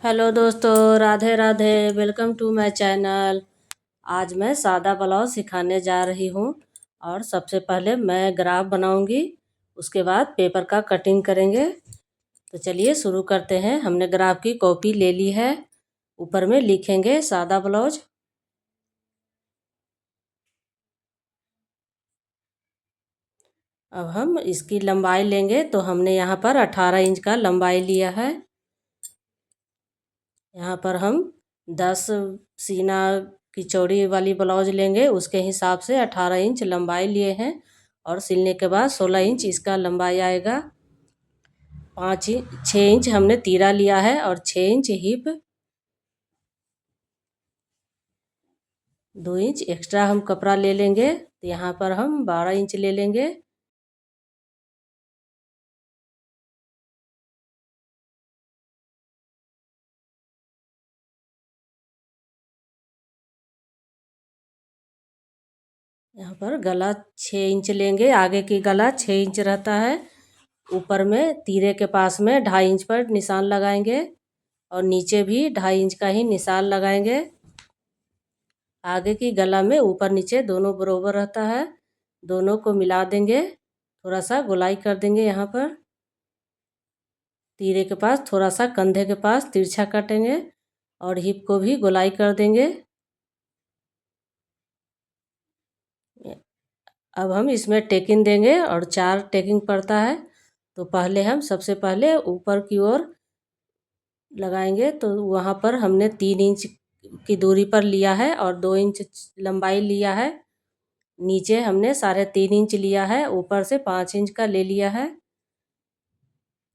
Hello दोस्तों, Radhe Radhe. Welcome to my channel. आज मैं सादा ब्लाउज सिखाने जा रही हूँ। और सबसे पहले मैं ग्राफ बनाऊंगी, उसके बाद पेपर का कटिंग करेंगे। तो चलिए शुरू करते हैं। हमने ग्राफ की कॉपी ले ली है। ऊपर में लिखेंगे सादा ब्लाउज। अब हम इसकी लंबाई लेंगे, तो हमने यहाँ पर 18 इंच का लंबाई लिया है। यहाँ पर हम 10 सीना की चौड़ी वाली ब्लाउज लेंगे, उसके हिसाब से 18 इंच लंबाई लिए हैं। और सिलने के बाद 16 इंच इसका लंबाई आएगा। 6 इंच हमने तीरा लिया है और 6 इंच हिप। 2 इंच एक्स्ट्रा हम कपड़ा ले लेंगे, तो यहाँ पर हम 12 इंच ले लेंगे। यहाँ पर गला 6 इंच लेंगे। आगे की गला 6 इंच रहता है। ऊपर में तीरे के पास में 2.5 इंच पर निशान लगाएंगे और नीचे भी 2.5 इंच का ही निशान लगाएंगे। आगे की गला में ऊपर नीचे दोनों बराबर रहता है। दोनों को मिला देंगे, थोड़ा सा गोलाई कर देंगे। यहाँ पर तीरे के पास थोड़ा सा कंधे के पास तिरछा काटेंगे और हिप को भी गोलाई कर देंगे। अब हम इसमें टेकिंग देंगे और 4 टेकिंग पड़ता है। तो पहले हम सबसे पहले ऊपर की ओर लगाएंगे, तो वहाँ पर हमने 3 इंच की दूरी पर लिया है और 2 इंच लंबाई लिया है। नीचे हमने 3.5 इंच लिया है, ऊपर से 5 इंच का ले लिया है।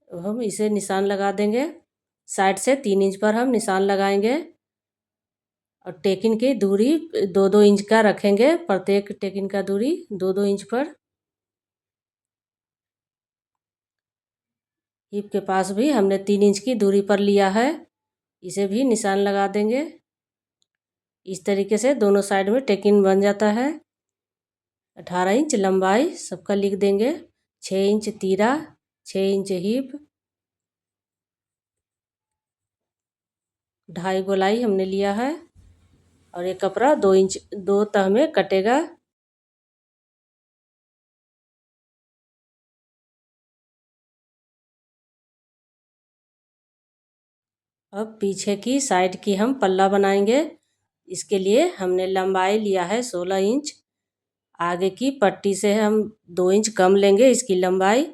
हम इसे निशान लगा देंगे। साइड से 3 इंच पर हम निशान लगाएंगे और टेकिन की दूरी 2-2 इंच का रखेंगे। प्रत्येक टेकिन का दूरी 2-2 इंच पर। हिप के पास भी हमने 3 इंच की दूरी पर लिया है, इसे भी निशान लगा देंगे। इस तरीके से दोनों साइड में टेकिन बन जाता है। 18 इंच लंबाई सबका लिख देंगे। 6 इंच तीरा, 6 इंच हिप, 2.5 गोलाई हमने लिया है। और ये कपड़ा 2 इंच 2 तह में कटेगा। अब पीछे की साइड की हम पल्ला बनाएंगे। इसके लिए हमने लंबाई लिया है 16 इंच। आगे की पट्टी से हम 2 इंच कम लेंगे इसकी लंबाई।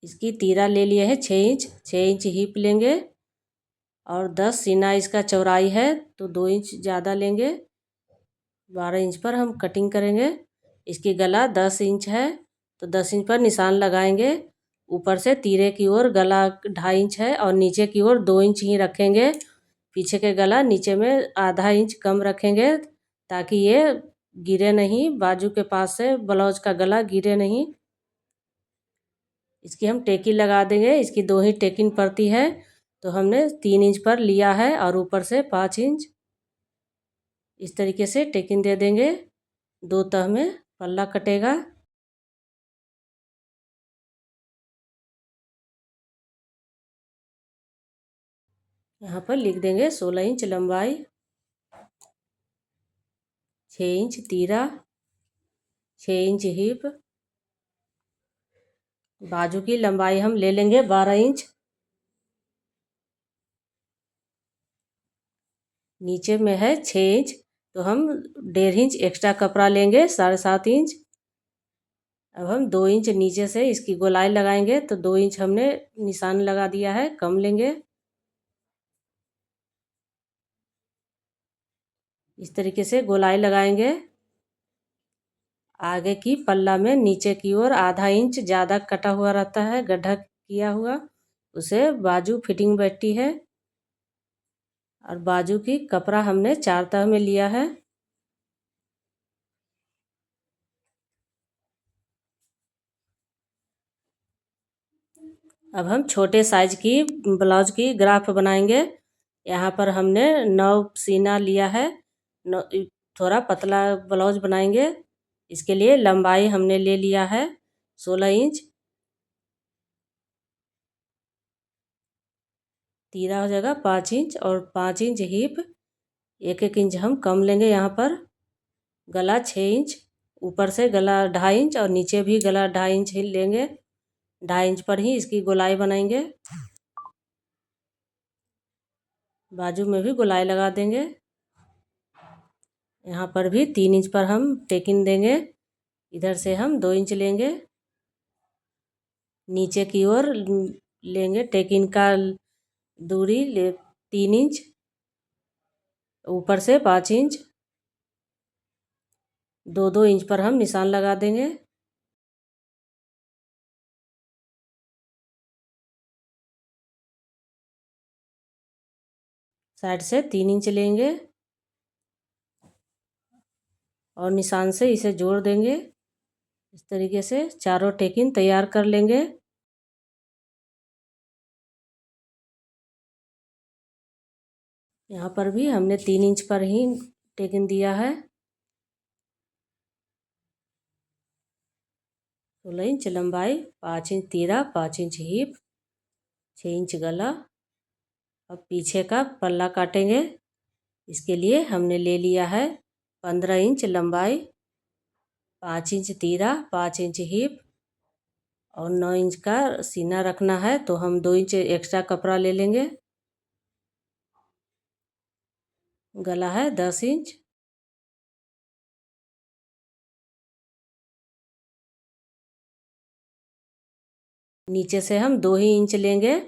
इसकी तीरा ले लिए हैं 6 इंच। 6 इंच हिप लेंगे और 10 सीना इसका चौड़ाई है, तो 2 इंच ज़्यादा लेंगे। 12 इंच पर हम कटिंग करेंगे। इसकी गला 10 इंच है, तो 10 इंच पर निशान लगाएंगे। ऊपर से तीरे की ओर गला 2.5 इंच है और नीचे की ओर 2 इंच ही रखेंगे। पीछे के गला नीचे में आधा इंच कम रखेंगे, ताकि ये गिरे नहीं, बाजू के पास से ब्लाउज का गला गिरे नहीं। इसकी हम टेकिंग लगा देंगे। इसकी 2 ही टेकिंग पड़ती है, तो हमने 3 इंच पर लिया है और ऊपर से 5 इंच। इस तरीके से टेकिंग दे देंगे। 2 तह में पल्ला कटेगा। यहाँ पर लिख देंगे 16 इंच लंबाई, 6 इंच तीरा, 6 इंच हिप। बाजू की लंबाई हम ले लेंगे 12 इंच। नीचे में है 6 इंच, तो हम 1.5 इंच एक्स्ट्रा कपड़ा लेंगे, 7.5 इंच। अब हम 2 इंच नीचे से इसकी गोलाई लगाएंगे, तो 2 इंच हमने निशान लगा दिया है, कम लेंगे। इस तरीके से गोलाई लगाएंगे। आगे की पल्ला में नीचे की ओर आधा इंच ज़्यादा कटा हुआ रहता है, गड्ढा किया हुआ, उसे बाजू फिटिंग बैठती है। और बाजू की कपड़ा हमने 4 तह में लिया है। अब हम छोटे साइज की ब्लाउज की ग्राफ बनाएंगे। यहाँ पर हमने 9 सीना लिया है। थोड़ा पतला ब्लाउज बनाएंगे। इसके लिए लंबाई हमने ले लिया है 16 इंच। तीरा हो जाएगा 5 इंच, और 5 इंच हीप, 1-1 इंच हम कम लेंगे। यहाँ पर गला 6 इंच, ऊपर से गला 2.5 इंच और नीचे भी गला 2.5 इंच ही लेंगे। 2.5 इंच पर ही इसकी गोलाई बनाएंगे। बाजू में भी गोलाई लगा देंगे। यहाँ पर भी 3 इंच पर हम टेकिन देंगे। इधर से हम 2 इंच लेंगे, नीचे की ओर लेंगे। टेकिन का दूरी 3 इंच, ऊपर से 5 इंच, 2-2 इंच पर हम निशान लगा देंगे। साइड से 3 इंच लेंगे और निशान से इसे जोड़ देंगे। इस तरीके से चारों टेकिन तैयार कर लेंगे। यहाँ पर भी हमने 3 इंच पर ही टेकिन दिया है। 16 इंच लंबाई, 5 इंच तीरा, 5 इंच हीप, 6 इंच गला। अब पीछे का पल्ला काटेंगे। इसके लिए हमने ले लिया है 15 इंच लंबाई, 5 इंच तीरा, 5 इंच हीप और 9 इंच का सीना रखना है, तो हम 2 इंच एक्स्ट्रा कपड़ा ले लेंगे। गला है 10 इंच। नीचे से हम 2 ही इंच लेंगे।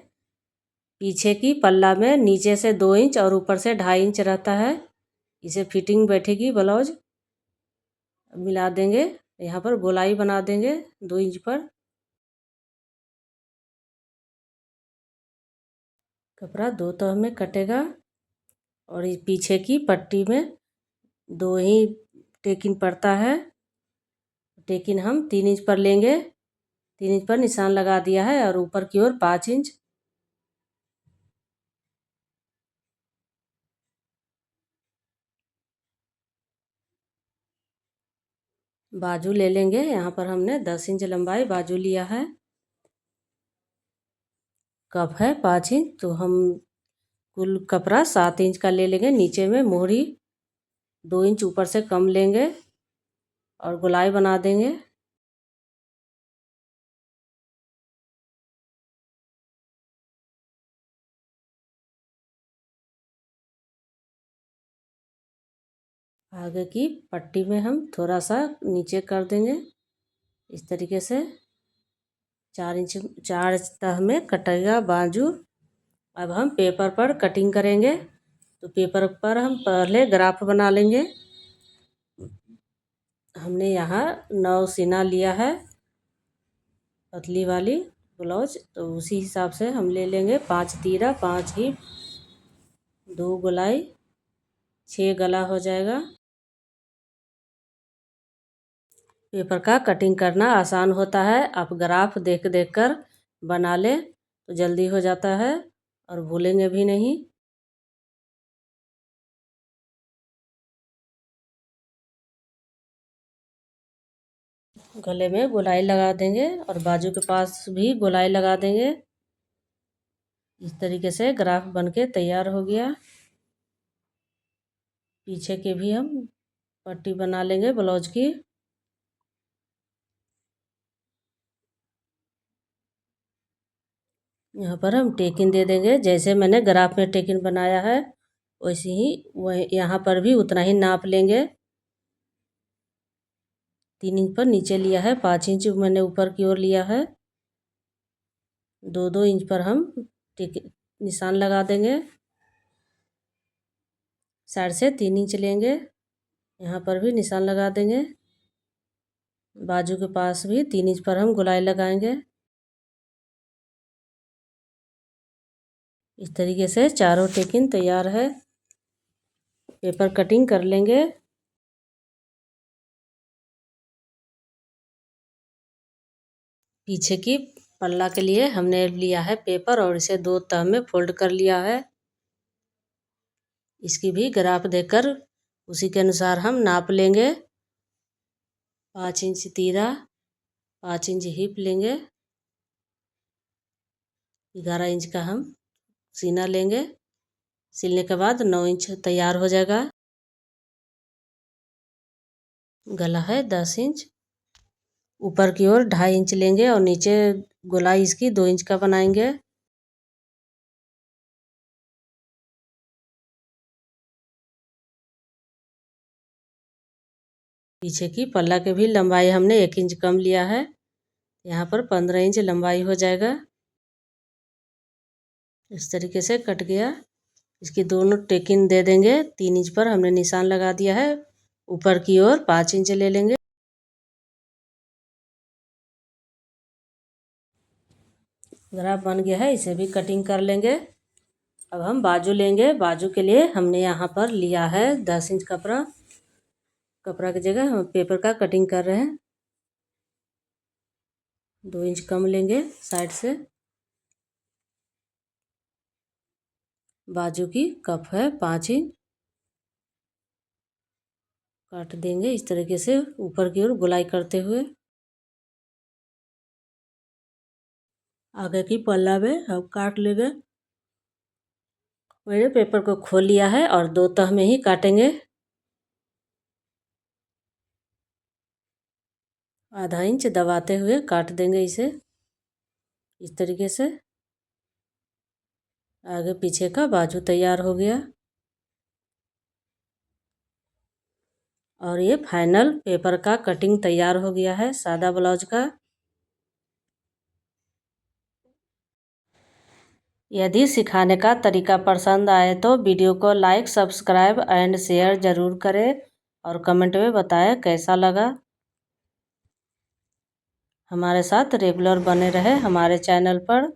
पीछे की पल्ला में नीचे से 2 इंच और ऊपर से 2.5 इंच रहता है। इसे फिटिंग बैठेगी ब्लाउज। मिला देंगे। यहाँ पर गोलाई बना देंगे 2 इंच पर। कपड़ा 2 तह में कटेगा और इस पीछे की पट्टी में 2 ही टेकिन पड़ता है। टेकिन हम 3 इंच पर लेंगे। 3 इंच पर निशान लगा दिया है और ऊपर की ओर 5 इंच। बाजू ले लेंगे। यहाँ पर हमने 10 इंच लंबाई बाजू लिया है। कप है 5 इंच, तो हम कुल कपड़ा 7 इंच का ले लेंगे। नीचे में मोहरी 2 इंच ऊपर से कम लेंगे और गोलाई बना देंगे। आगे की पट्टी में हम थोड़ा सा नीचे कर देंगे। इस तरीके से 4 तह में कटेगा बाजू। अब हम पेपर पर कटिंग करेंगे। तो पेपर पर हम पहले ग्राफ बना लेंगे। हमने यहाँ 9 सीना लिया है पतली वाली ब्लाउज, तो उसी हिसाब से हम ले लेंगे। 5 तीरा, 5 ही 2 गोलाई, 6 गला हो जाएगा। पेपर का कटिंग करना आसान होता है। आप ग्राफ देख देख कर बना लें तो जल्दी हो जाता है और भूलेंगे भी नहीं। गले में गोलाई लगा देंगे और बाजू के पास भी गोलाई लगा देंगे। इस तरीके से ग्राफ बनके तैयार हो गया। पीछे के भी हम पट्टी बना लेंगे ब्लाउज की। यहाँ पर हम टेकिन दे देंगे। जैसे मैंने ग्राफ में टेकिन बनाया है वैसे ही वही यहाँ पर भी उतना ही नाप लेंगे। 3 इंच पर नीचे लिया है, 5 इंच मैंने ऊपर की ओर लिया है। 2-2 इंच पर हम निशान लगा देंगे। साइड से 3 इंच लेंगे। यहाँ पर भी निशान लगा देंगे। बाजू के पास भी 3 इंच पर हम गोलाई लगाएंगे। इस तरीके से चारों टेकिन तैयार है। पेपर कटिंग कर लेंगे। पीछे की पल्ला के लिए हमने लिया है पेपर और इसे 2 तह में फोल्ड कर लिया है। इसकी भी ग्राफ देकर उसी के अनुसार हम नाप लेंगे। 5 इंच तीरा, 5 इंच हिप लेंगे। 11 इंच का हम सीना लेंगे। सिलने के बाद 9 इंच तैयार हो जाएगा। गला है 10 इंच। ऊपर की ओर 2.5 इंच लेंगे और नीचे गोलाई इसकी 2 इंच का बनाएंगे। पीछे की पल्ला के भी लंबाई हमने 1 इंच कम लिया है। यहाँ पर 15 इंच लंबाई हो जाएगा। इस तरीके से कट गया। इसकी दोनों टेकिंग दे देंगे। 3 इंच पर हमने निशान लगा दिया है। ऊपर की ओर 5 इंच ले लेंगे। ग्राफ बन गया है, इसे भी कटिंग कर लेंगे। अब हम बाजू लेंगे। बाजू के लिए हमने यहाँ पर लिया है 10 इंच कपड़ा। कपड़ा की जगह हम पेपर का कटिंग कर रहे हैं। 2 इंच कम लेंगे साइड से। बाजू की कप है 5 इंच। काट देंगे इस तरीके से ऊपर की ओर गोलाई करते हुए। आगे की पल्ला में हम काट लेंगे। मैंने पेपर को खोल लिया है और 2 तह में ही काटेंगे। आधा इंच दबाते हुए काट देंगे इसे इस तरीके से। आगे पीछे का बाजू तैयार हो गया। और ये फाइनल पेपर का कटिंग तैयार हो गया है सादा ब्लाउज का। यदि सिखाने का तरीका पसंद आए तो वीडियो को लाइक, सब्सक्राइब एंड शेयर ज़रूर करें और कमेंट में बताएं कैसा लगा। हमारे साथ रेगुलर बने रहे हमारे चैनल पर।